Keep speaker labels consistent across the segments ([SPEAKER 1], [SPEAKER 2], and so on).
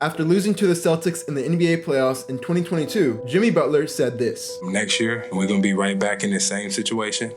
[SPEAKER 1] After losing to the Celtics in the NBA playoffs in 2022, Jimmy Butler said this.
[SPEAKER 2] Next year, we're going to be right back in the same situation,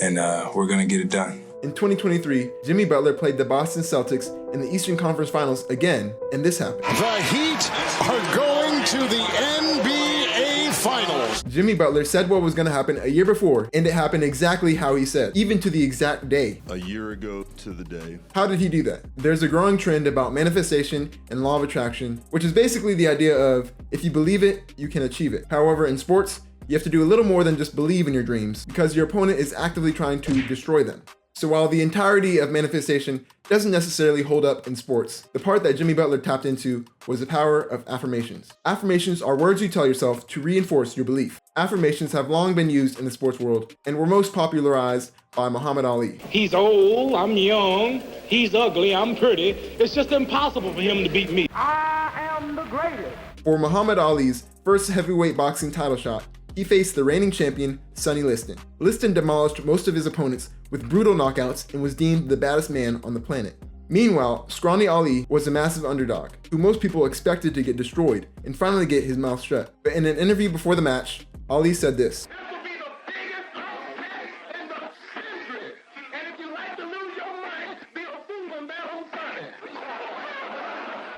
[SPEAKER 2] and we're going to get it done.
[SPEAKER 1] In 2023, Jimmy Butler played the Boston Celtics in the Eastern Conference Finals again, and this happened.
[SPEAKER 3] The Heat are going to the NBA Finals.
[SPEAKER 1] Jimmy Butler said what was going to happen a year before, and it happened exactly how he said, even to the exact day.
[SPEAKER 4] A year ago to the day.
[SPEAKER 1] How did he do that? There's a growing trend about manifestation and law of attraction, which is basically the idea of if you believe it, you can achieve it. However, in sports, you have to do a little more than just believe in your dreams, because your opponent is actively trying to destroy them. So while the entirety of manifestation doesn't necessarily hold up in sports, the part that Jimmy Butler tapped into was the power of affirmations. Affirmations are words you tell yourself to reinforce your belief. Affirmations have long been used in the sports world and were most popularized by Muhammad Ali.
[SPEAKER 5] He's old, I'm young, he's ugly, I'm pretty. It's just impossible for him to beat me. I am the greatest.
[SPEAKER 1] For Muhammad Ali's first heavyweight boxing title shot, he faced the reigning champion, Sonny Liston. Liston demolished most of his opponents with brutal knockouts and was deemed the baddest man on the planet. Meanwhile, scrawny Ali was a massive underdog, who most people expected to get destroyed and finally get his mouth shut. But in an interview before the match, Ali said this.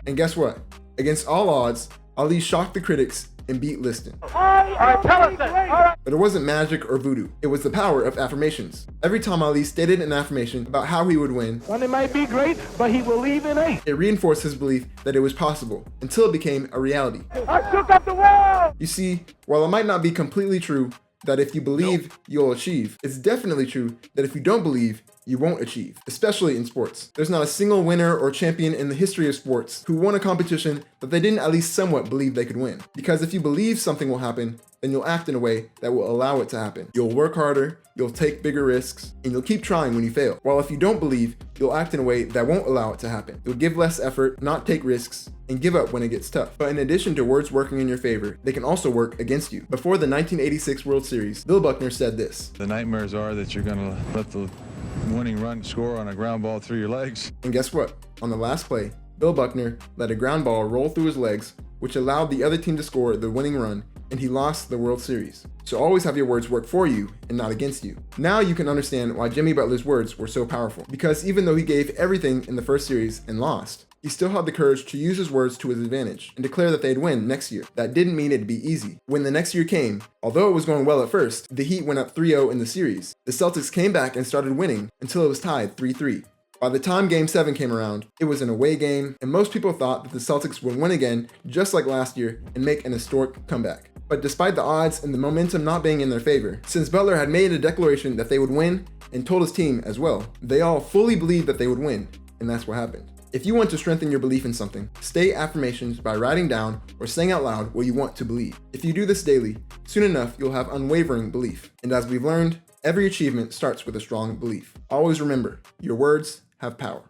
[SPEAKER 1] And guess what? Against all odds, Ali shocked the critics and beat Liston. But it wasn't magic or voodoo. It was the power of affirmations. Every time Ali stated an affirmation about how he would win,
[SPEAKER 5] Sonny might be great, but he will leave in 8.
[SPEAKER 1] it reinforced his belief that it was possible until it became a reality.
[SPEAKER 5] I shook up the world!
[SPEAKER 1] You see, while it might not be completely true that if you believe, you'll achieve, it's definitely true that if you don't believe, you won't achieve, especially in sports. There's not a single winner or champion in the history of sports who won a competition that they didn't at least somewhat believe they could win. Because if you believe something will happen, then you'll act in a way that will allow it to happen. You'll work harder, you'll take bigger risks, and you'll keep trying when you fail. While if you don't believe, you'll act in a way that won't allow it to happen. You'll give less effort, not take risks, and give up when it gets tough. But in addition to words working in your favor, they can also work against you. Before the 1986 World Series, Bill Buckner said this.
[SPEAKER 4] The nightmares are that you're going to let the winning run score on a ground ball through your legs.
[SPEAKER 1] And guess what? On the last play, Bill Buckner let a ground ball roll through his legs, which allowed the other team to score the winning run, and he lost the World Series. So always have your words work for you and not against you. Now you can understand why Jimmy Butler's words were so powerful. Because even though he gave everything in the first series and lost, he still had the courage to use his words to his advantage and declare that they'd win next year. That didn't mean it'd be easy. When the next year came, although it was going well at first, the Heat went up 3-0 in the series. The Celtics came back and started winning until it was tied 3-3. By the time Game 7 came around, it was an away game, and most people thought that the Celtics would win again just like last year and make an historic comeback. But despite the odds and the momentum not being in their favor, since Butler had made a declaration that they would win and told his team as well, they all fully believed that they would win, and that's what happened. If you want to strengthen your belief in something, state affirmations by writing down or saying out loud what you want to believe. If you do this daily, soon enough you'll have unwavering belief. And as we've learned, every achievement starts with a strong belief. Always remember, your words have power.